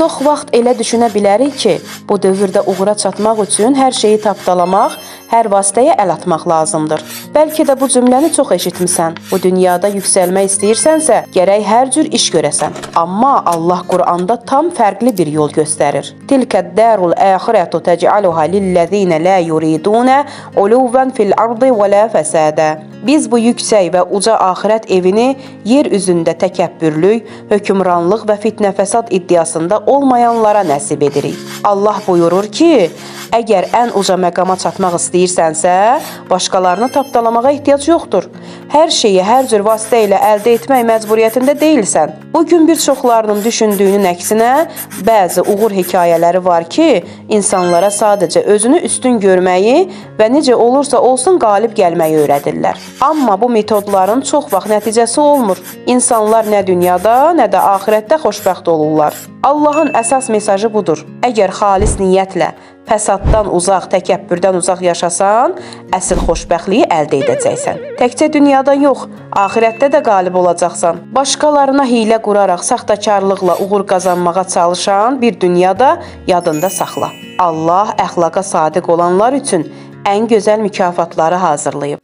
Çox vaxt elə düşünə bilərik ki, bu dövrdə uğura çatmaq üçün hər şeyi tapdalamaq, hər vasitəyə əl atmaq lazımdır. Bəlkə də bu cümləni çox eşitmisən. Bu dünyada yüksəlmək istəyirsənsə, gərək hər cür iş görəsən. Amma Allah Quranda tam fərqli bir yol göstərir. Tilkəd-dərul əxirətu təc'aluha lillezine la yuriduna uluvan fil ardı və la fəsadə. Biz bu yüksək və uca axirət evini yer üzündə təkəbbürlük, hökmranlıq və fitnə-fəsad iddiasında olmayanlara nəsib edirik. Allah buyurur ki, əgər ən uca məqama çatmaq istəyirsənsə, başqalarını tapdalamağa ehtiyac yoxdur. Hər şeyi hər cür vasitə ilə əldə etmək məcburiyyətində deyilsən. Bugün bir çoxlarının düşündüyünün əksinə, bəzi uğur hekayələri var ki, insanlara sadəcə özünü üstün görməyi və necə olursa olsun qalib gəlməyi öyrədirlər. Amma bu metodların çox vaxt nəticəsi olmur. İnsanlar nə dünyada, nə də axirətdə xoşbəxt olurlar. Allahın əsas mesajı budur. Əgər xalis niyyətlə, fəsaddan uzaq, təkəbbürdən uzaq yaşasan, əsl xoşbəxtliyi əldə edəcəksən. Təkcə dünyada yox, axirətdə də qalib olacaqsan. Başqalarına hiylə quraraq, saxtakarlıqla uğur qazanmağa çalışan bir dünyada yadında saxla. Allah əxlaqa sadiq olanlar üçün ən gözəl mükafatları hazırlayıb.